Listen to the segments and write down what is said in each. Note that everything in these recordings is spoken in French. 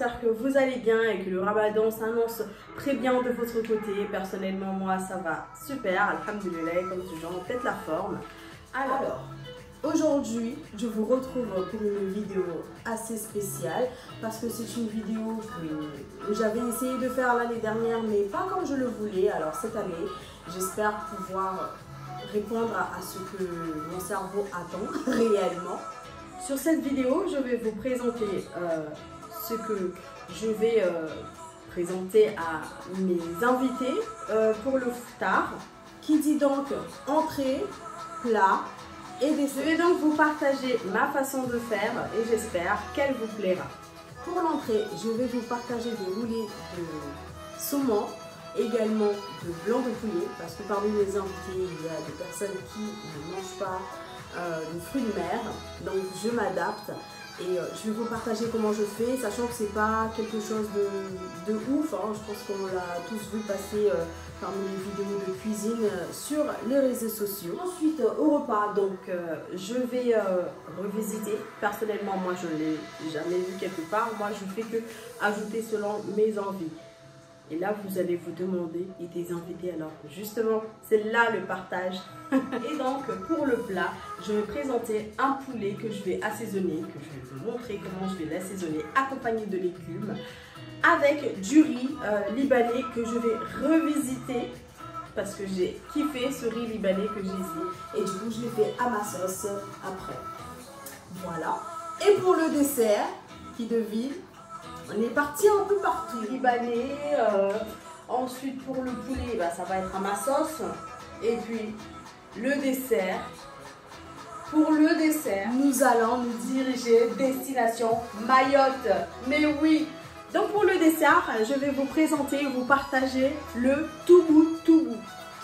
j'espère que vous allez bien et que le ramadan s'annonce très bien de votre côté. Personnellement, moi, ça va super, alhamdoulilah, comme toujours, on pète la forme. Alors, aujourd'hui, je vous retrouve pour une vidéo assez spéciale parce que c'est une vidéo que j'avais essayé de faire l'année dernière, mais pas comme je le voulais. Alors, cette année, j'espère pouvoir répondre à ce que mon cerveau attend réellement. Sur cette vidéo, je vais vous présenter ce que je vais présenter à mes invités pour le iftar. Qui dit donc entrée, plat et dessert. Je vais donc vous partager ma façon de faire et j'espère qu'elle vous plaira. Pour l'entrée, je vais vous partager des roulés de saumon, également de blanc de poulet, parce que parmi mes invités, il y a des personnes qui ne mangent pas de fruits de mer, donc je m'adapte et je vais vous partager comment je fais, sachant que c'est pas quelque chose de ouf, hein. Je pense qu'on l'a tous vu passer parmi les vidéos de cuisine sur les réseaux sociaux. Ensuite au repas, donc je vais revisiter. Personnellement, moi je ne l'ai jamais vu quelque part, moi je fais que ajouter selon mes envies. Et là, vous allez vous demander, et des invités alors justement, c'est là le partage. Et donc, pour le plat, je vais présenter un poulet que je vais assaisonner, que je vais vous montrer comment je vais l'assaisonner, accompagné de légumes, avec du riz libanais que je vais revisiter, parce que j'ai kiffé ce riz libanais que j'ai ici. Et du coup, je l'ai fait à ma sauce après. Voilà. Et pour le dessert, qui devine, on est parti un peu partout. Libanais, ensuite pour le poulet, bah, ça va être à ma sauce. Et puis le dessert. Pour le dessert, nous allons nous diriger destination Mayotte. Mais oui. Donc pour le dessert, je vais vous présenter, vous partager le toubou toubou,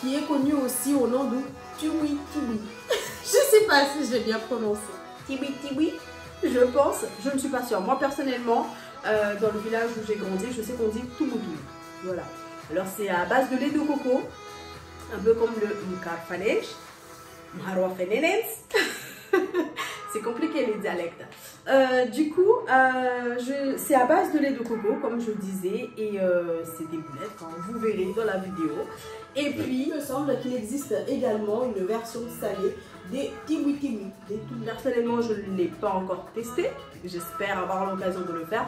qui est connu aussi au nom de tiwi tiwi. Je sais pas si je l'ai bien prononcé. Tiwi tiwi, je pense, je ne suis pas sûre. Moi personnellement, dans le village où j'ai grandi, je sais qu'on dit toubou toubou. Voilà. Alors c'est à base de lait de coco, un peu comme le mkarfanesh, mharwafenenens. C'est compliqué les dialectes. Du coup, c'est à base de lait de coco, comme je disais, et c'est des boulettes, hein, vous verrez dans la vidéo. Et puis, il me semble qu'il existe également une version salée des tiwi tiwi. Personnellement, je ne l'ai pas encore testé. J'espère avoir l'occasion de le faire.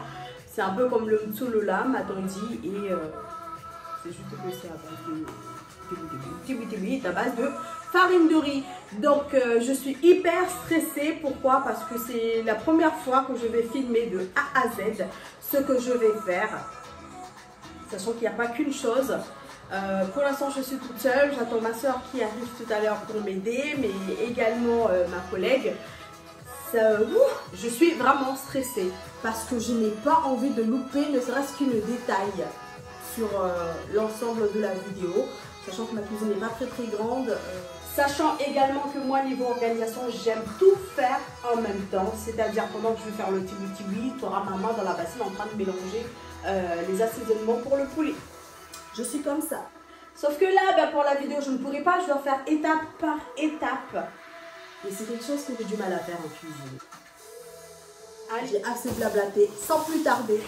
C'est un peu comme le mtsolola, m'a-t-on dit, et c'est juste que c'est à base de tiwi tiwi est à base de farine de riz. Donc je suis hyper stressée. Pourquoi? Parce que c'est la première fois que je vais filmer de A à Z ce que je vais faire, sachant qu'il n'y a pas qu'une chose. Pour l'instant je suis toute seule, j'attends ma soeur qui arrive tout à l'heure pour m'aider, mais également ma collègue. Je suis vraiment stressée parce que je n'ai pas envie de louper ne serait-ce qu'une détail sur l'ensemble de la vidéo, sachant que ma cuisine n'est pas très grande. Sachant également que moi, niveau organisation, j'aime tout faire en même temps. C'est-à-dire, pendant que je vais faire le tiwi tiwi, tu auras ma main dans la bassine en train de mélanger les assaisonnements pour le poulet. Je suis comme ça. Sauf que là, bah, pour la vidéo, je ne pourrai pas. Je dois faire étape par étape. Et c'est quelque chose que j'ai du mal à faire en cuisine. Allez, j'ai assez blablaté. Sans plus tarder,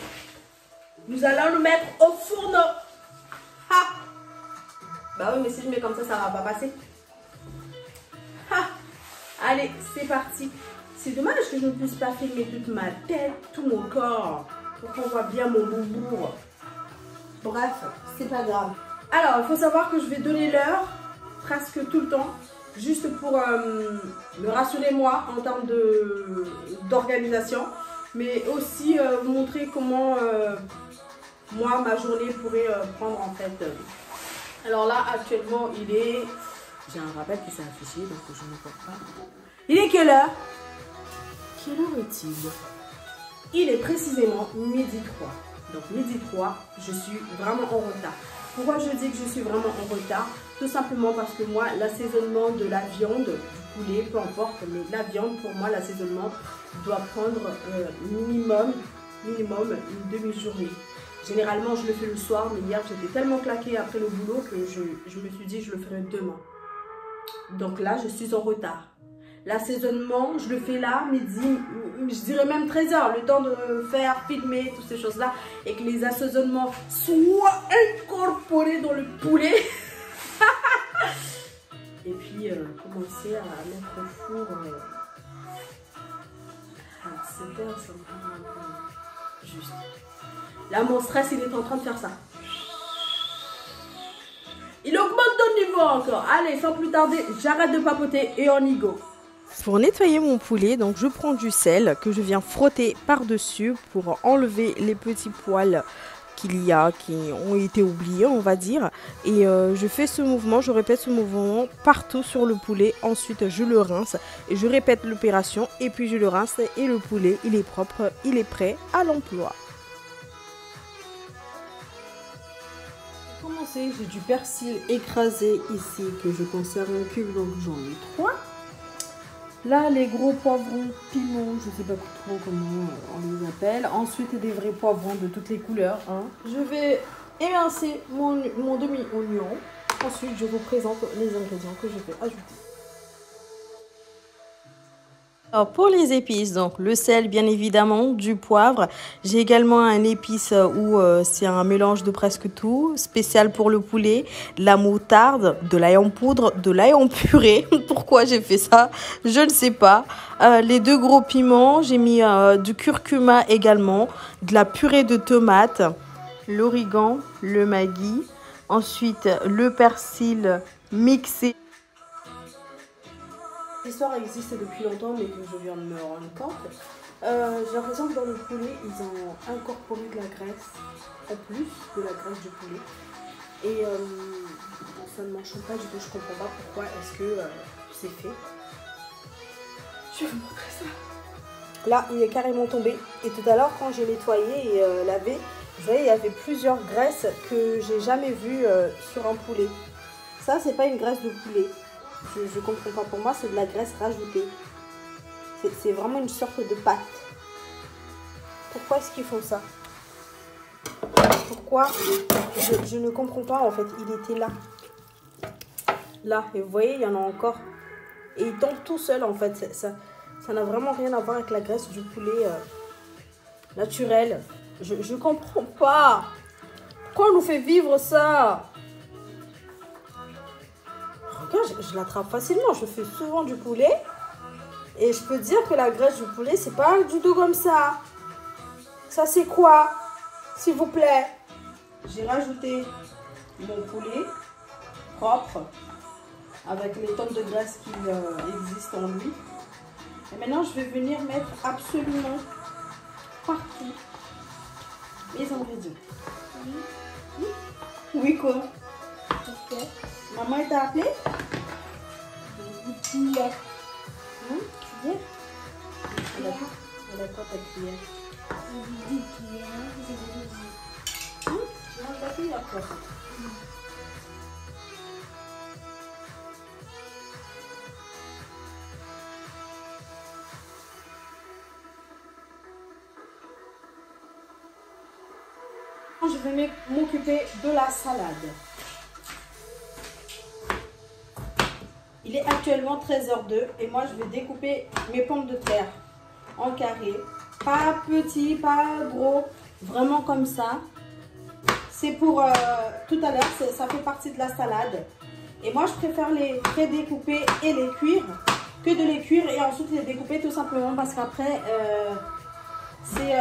nous allons nous mettre au fourneau. Ha! Bah oui, mais si je mets comme ça va pas passer. Ha! Allez, c'est parti. C'est dommage que je ne puisse pas filmer toute ma tête, tout mon corps, pour qu'on voit bien mon bourbourg. Bref, c'est pas grave. Alors, il faut savoir que je vais donner l'heure presque tout le temps, juste pour me rassurer moi en termes d'organisation, mais aussi vous montrer comment moi ma journée pourrait prendre en fait. Alors là, actuellement, il est... J'ai un rappel qui s'est affiché, donc je ne vois pas. Il est quelle heure? Quelle heure est-il? Il est précisément midi 3. Donc midi 3, je suis vraiment en retard. Pourquoi je dis que je suis vraiment en retard? Tout simplement parce que moi, l'assaisonnement de la viande, du poulet, peu importe, mais la viande, pour moi, l'assaisonnement doit prendre minimum une demi-journée. Généralement, je le fais le soir, mais hier, j'étais tellement claquée après le boulot que je me suis dit, je le ferai demain. Donc là, je suis en retard. L'assaisonnement, je le fais là, midi je dirais même 13 heures, le temps de faire, filmer, toutes ces choses-là, et que les assaisonnements soient incorporés dans le poulet. Et puis, commencer à mettre au four à 17 heures, ça me paraît un peu juste. Là, mon stress, il est en train de faire ça. Il augmente de niveau encore. Allez, sans plus tarder, j'arrête de papoter et on y go. Pour nettoyer mon poulet, donc je prends du sel que je viens frotter par-dessus pour enlever les petits poils qu'il y a, qui ont été oubliés, on va dire. Et je fais ce mouvement, je répète ce mouvement partout sur le poulet. Ensuite, je le rince et je répète l'opération. Et puis, je le rince et le poulet, il est propre, il est prêt à l'emploi. Pour commencer, j'ai du persil écrasé ici que je conserve en cube, donc j'en ai 3. Là, les gros poivrons, piments, je ne sais pas trop comment on les appelle. Ensuite, des vrais poivrons de toutes les couleurs. Hein. Je vais émincer mon demi-oignon. Ensuite, je vous présente les ingrédients que je vais ajouter. Alors pour les épices, donc le sel bien évidemment, du poivre. J'ai également un épice où c'est un mélange de presque tout, spécial pour le poulet, de la moutarde, de l'ail en poudre, de l'ail en purée. Pourquoi j'ai fait ça? Je ne sais pas. Les 2 gros piments, j'ai mis du curcuma également, de la purée de tomates, l'origan, le maggi, ensuite le persil mixé. L'histoire existe depuis longtemps, mais que je viens de me rendre compte. J'ai l'impression que dans le poulet, ils ont incorporé de la graisse, en plus de la graisse du poulet. Et ça ne m'enchante pas du tout, je comprends pas pourquoi est-ce que c'est fait. Je vais vous montrer ça. Là, il est carrément tombé. Et tout à l'heure, quand j'ai nettoyé et lavé, vous voyez, il y avait plusieurs graisses que j'ai jamais vues sur un poulet. Ça, c'est pas une graisse de poulet. Je comprends pas, pour moi c'est de la graisse rajoutée. C'est vraiment une sorte de pâte. Pourquoi est-ce qu'ils font ça? Pourquoi? Je ne comprends pas en fait, il était là. Là, et vous voyez, il y en a encore. Et il tombe tout seul en fait. Ça n'a vraiment rien à voir avec la graisse du poulet naturel. Je comprends pas. Pourquoi on nous fait vivre ça? Regarde, je l'attrape facilement. Je fais souvent du poulet. Et je peux dire que la graisse du poulet, c'est pas du tout comme ça. Ça, c'est quoi? S'il vous plaît. J'ai rajouté mon poulet propre. Avec les tonnes de graisse qui existent en lui. Et maintenant, je vais venir mettre absolument partout les ingrédients. Oui. Oui, quoi? Okay. Maman, elle t'a appelé? Cuillère. Cuillère? Elle a quoi ta cuillère? Des cuillères, Tu manges la cuillère, quoi? Je vais m'occuper de la salade. Il est actuellement 13h02 et moi je vais découper mes pommes de terre en carré. Pas petit, pas gros, vraiment comme ça. C'est pour tout à l'heure, ça fait partie de la salade. Et moi je préfère les pré-découper et les cuire que de les cuire et ensuite les découper tout simplement parce qu'après c'est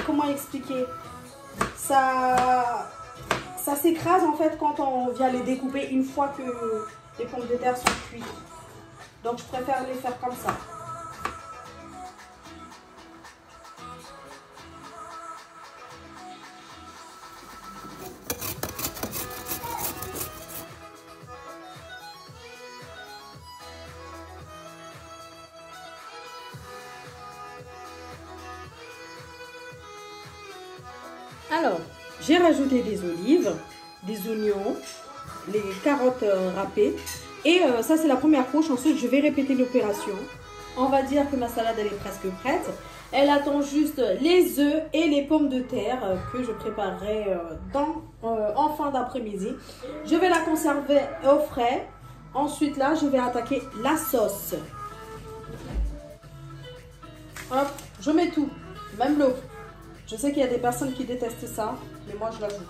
comment expliquer, ça s'écrase en fait quand on vient les découper une fois que les pommes de terre sont cuites. Donc je préfère les faire comme ça. Alors, j'ai rajouté des olives, des oignons, les carottes râpées. Et ça, c'est la première couche. Ensuite, je vais répéter l'opération. On va dire que ma salade, elle est presque prête. Elle attend juste les œufs et les pommes de terre que je préparerai en fin d'après-midi. Je vais la conserver au frais. Ensuite, là, je vais attaquer la sauce. Hop, Je mets tout, même l'eau. Je sais qu'il y a des personnes qui détestent ça, mais moi je l'ajoute.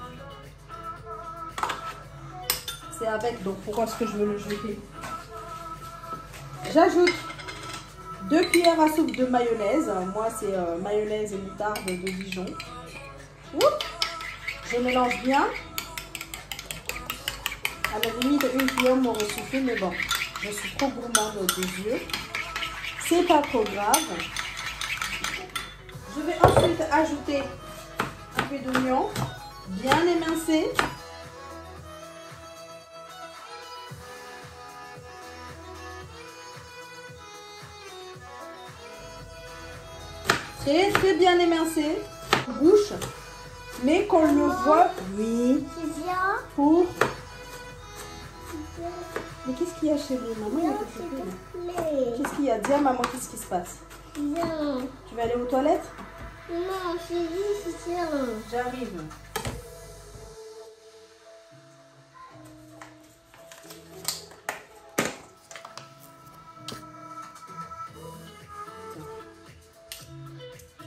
C'est avec, donc pourquoi est-ce que je veux le jeter? J'ajoute 2 cuillères à soupe de mayonnaise. Moi c'est mayonnaise et moutarde de Dijon. Oups. Je mélange bien. À la limite, 1 cuillère m'aurait suffi, mais bon, je suis trop gourmande des yeux. C'est pas trop grave. Je vais ensuite ajouter un peu d'oignon, bien émincé. Très bien émincé. Bouche. Mais qu'on le voit. Oui. Pour. Mais qu'est-ce qu'il y a, chérie? Maman, qu'est-ce qu'il y a? Dis à maman qu'est-ce qui se passe. Non. Tu vas aller aux toilettes? Non, c'est juste ça. J'arrive.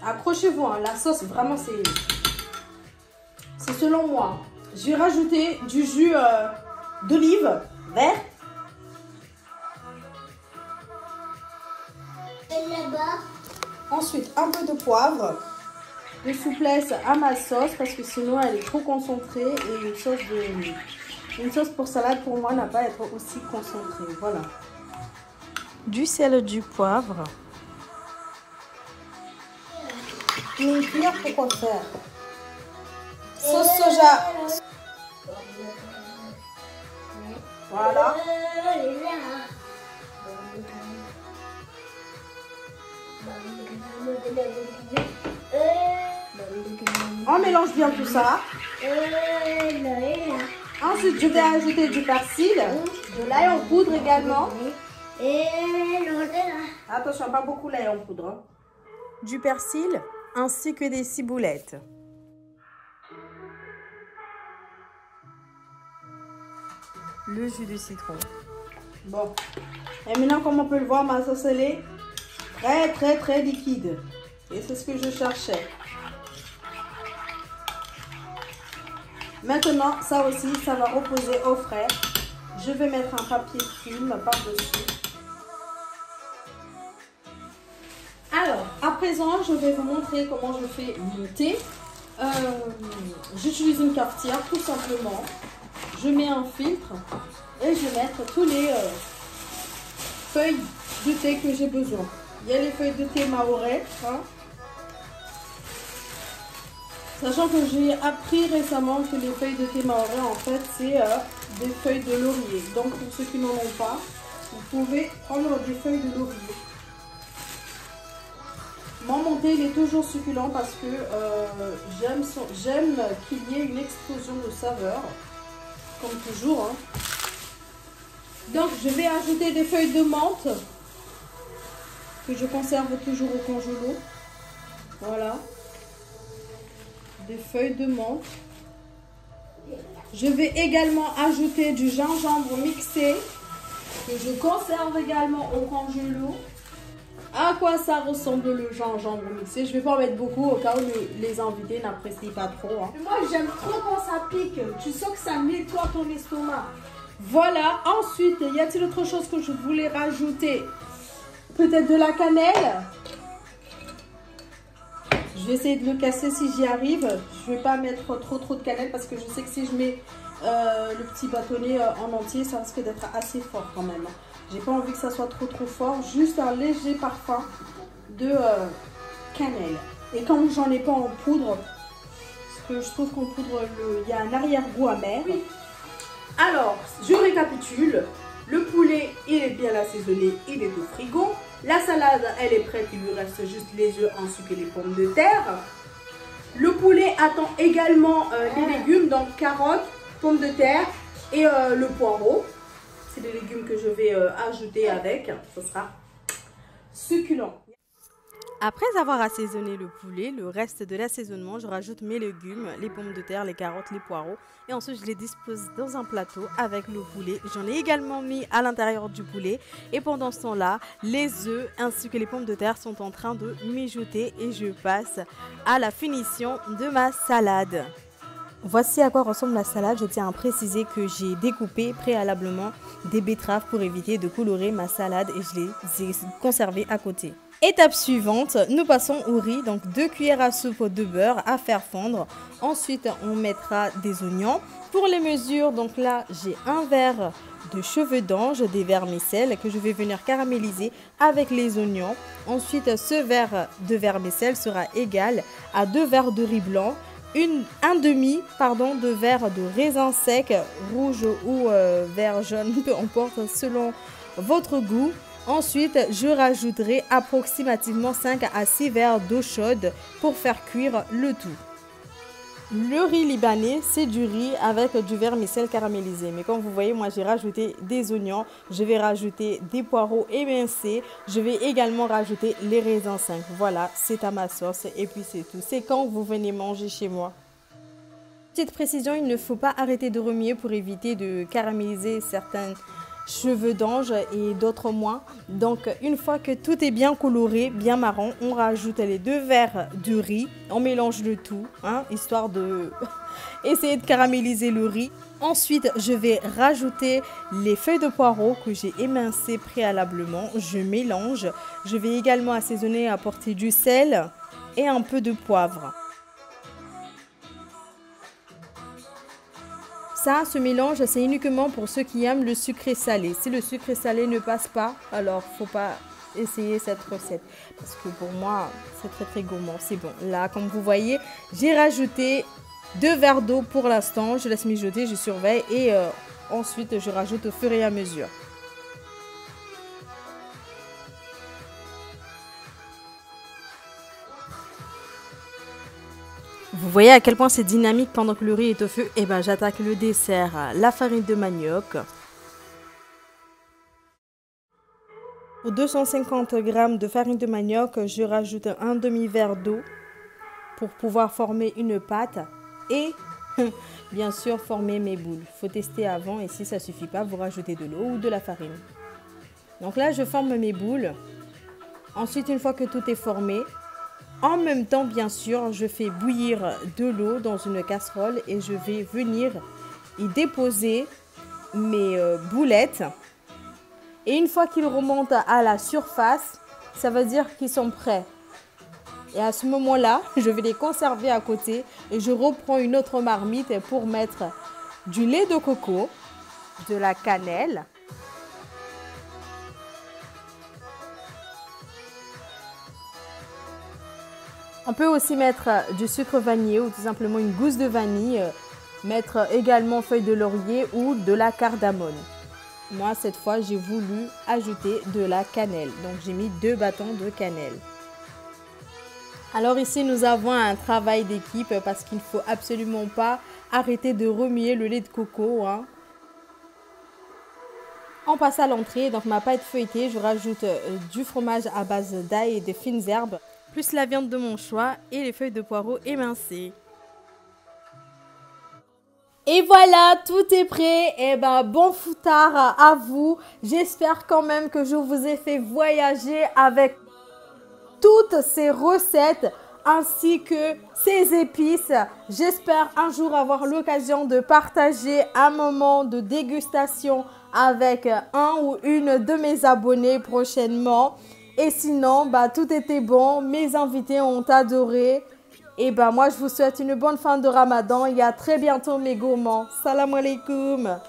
Accrochez-vous, hein, la sauce, vraiment, c'est selon moi. Je vais rajouter du jus d'olive vert. Et là-bas. Ensuite, un peu de poivre, de souplesse à ma sauce parce que sinon elle est trop concentrée et une sauce pour salade pour moi n'a pas à être aussi concentrée. Voilà. Du sel, du poivre. Une cuillère pour quoi faire? Sauce soja. Voilà. On mélange bien tout ça. Ensuite, je vais ajouter du persil, de l'ail en poudre également. Attention, pas beaucoup l'ail en poudre. Hein. Du persil ainsi que des ciboulettes. Le jus de citron. Bon. Et maintenant, comme on peut le voir, ma sauce elle est très liquide. Et c'est ce que je cherchais. Maintenant, ça aussi, ça va reposer au frais. Je vais mettre un papier film par-dessus. Alors, à présent, je vais vous montrer comment je fais mon thé. J'utilise une cafetière, tout simplement. Je mets un filtre et je vais mettre tous les feuilles de thé que j'ai besoin. Il y a les feuilles de thé maoré, hein. Sachant que j'ai appris récemment que les feuilles de thé maoré, en fait, c'est des feuilles de laurier. Donc, pour ceux qui n'en ont pas, vous pouvez prendre des feuilles de laurier. Mon thé, il est toujours succulent parce que j'aime qu'il y ait une explosion de saveur, comme toujours. Hein. Donc, je vais ajouter des feuilles de menthe que je conserve toujours au congélo. Voilà. Des feuilles de menthe. Je vais également ajouter du gingembre mixé que je conserve également au congélo. À quoi ça ressemble le gingembre mixé? Je vais pas en mettre beaucoup au cas où les invités n'apprécient pas trop. Hein. Moi, j'aime trop quand ça pique. Tu sens que ça nettoie ton estomac. Voilà. Ensuite, y a-t-il autre chose que je voulais rajouter? Peut-être de la cannelle. Je vais essayer de le casser si j'y arrive. Je ne vais pas mettre trop de cannelle parce que je sais que si je mets le petit bâtonnet en entier, ça risque d'être assez fort quand même. J'ai pas envie que ça soit trop fort. Juste un léger parfum de cannelle. Et comme j'en ai pas en poudre, parce que je trouve qu'en poudre, il y a un arrière-goût amer. Oui. Alors, je récapitule. Le poulet, il est bien assaisonné, il est au frigo. La salade, elle est prête, il lui reste juste les œufs ainsi que les pommes de terre. Le poulet attend également les légumes, donc carottes, pommes de terre et le poireau. C'est les légumes que je vais ajouter avec, ce sera succulent. Après avoir assaisonné le poulet, le reste de l'assaisonnement, je rajoute mes légumes, les pommes de terre, les carottes, les poireaux. Et ensuite, je les dispose dans un plateau avec le poulet. J'en ai également mis à l'intérieur du poulet. Et pendant ce temps-là, les œufs ainsi que les pommes de terre sont en train de mijoter. Et je passe à la finition de ma salade. Voici à quoi ressemble la salade. Je tiens à préciser que j'ai découpé préalablement des betteraves pour éviter de colorer ma salade et je les ai conservées à côté. Étape suivante, nous passons au riz, donc 2 cuillères à soupe de beurre à faire fondre. Ensuite, on mettra des oignons. Pour les mesures, donc là, j'ai un verre de cheveux d'ange, des vermicelles que je vais venir caraméliser avec les oignons. Ensuite, ce verre de vermicelle sera égal à 2 verres de riz blanc, un demi de verre de raisin sec, rouge ou vert jaune, peu importe selon votre goût. Ensuite, je rajouterai approximativement 5 à 6 verres d'eau chaude pour faire cuire le tout. Le riz libanais, c'est du riz avec du vermicelle caramélisé. Mais comme vous voyez, moi j'ai rajouté des oignons, je vais rajouter des poireaux émincés, je vais également rajouter les raisins secs. Voilà, c'est à ma sauce et puis c'est tout. C'est quand vous venez manger chez moi. Petite précision, il ne faut pas arrêter de remuer pour éviter de caraméliser certains cheveux d'ange et d'autres moins. Donc une fois que tout est bien coloré, bien marron, on rajoute les 2 verres de riz, on mélange le tout, histoire de essayer de caraméliser le riz. Ensuite, je vais rajouter les feuilles de poireaux que j'ai émincées préalablement. Je mélange. Je vais également assaisonner, apporter du sel et un peu de poivre. Ça, ce mélange, c'est uniquement pour ceux qui aiment le sucré salé. Si le sucré salé ne passe pas, alors faut pas essayer cette recette. Parce que pour moi, c'est très gourmand. C'est bon. Là, comme vous voyez, j'ai rajouté 2 verres d'eau pour l'instant. Je laisse mijoter, je surveille et ensuite, je rajoute au fur et à mesure. Vous voyez à quel point c'est dynamique pendant que le riz est au feu. Et ben j'attaque le dessert, la farine de manioc. Pour 250 g de farine de manioc, je rajoute un demi-verre d'eau pour pouvoir former une pâte et bien sûr former mes boules. Il faut tester avant et si ça ne suffit pas, vous rajoutez de l'eau ou de la farine. Donc là, je forme mes boules. Ensuite, une fois que tout est formé, en même temps, bien sûr, je fais bouillir de l'eau dans une casserole et je vais venir y déposer mes boulettes. Et une fois qu'ils remontent à la surface, ça veut dire qu'ils sont prêts. Et à ce moment-là, je vais les conserver à côté et je reprends une autre marmite pour mettre du lait de coco, de la cannelle, on peut aussi mettre du sucre vanillé ou tout simplement une gousse de vanille, mettre également feuille de laurier ou de la cardamome. Moi, cette fois, j'ai voulu ajouter de la cannelle. Donc, j'ai mis 2 bâtons de cannelle. Alors ici, nous avons un travail d'équipe parce qu'il ne faut absolument pas arrêter de remuer le lait de coco. On passe à l'entrée. Donc, ma pâte feuilletée, je rajoute du fromage à base d'ail et de fines herbes, plus la viande de mon choix et les feuilles de poireaux émincées. Et voilà, tout est prêt. Et ben, bon foutard à vous. J'espère quand même que je vous ai fait voyager avec toutes ces recettes ainsi que ces épices. J'espère un jour avoir l'occasion de partager un moment de dégustation avec un ou une de mes abonnés prochainement. Et sinon, bah, tout était bon. Mes invités ont adoré. Et bah, moi, je vous souhaite une bonne fin de Ramadan. Et à très bientôt, mes gourmands. Salam alaikum.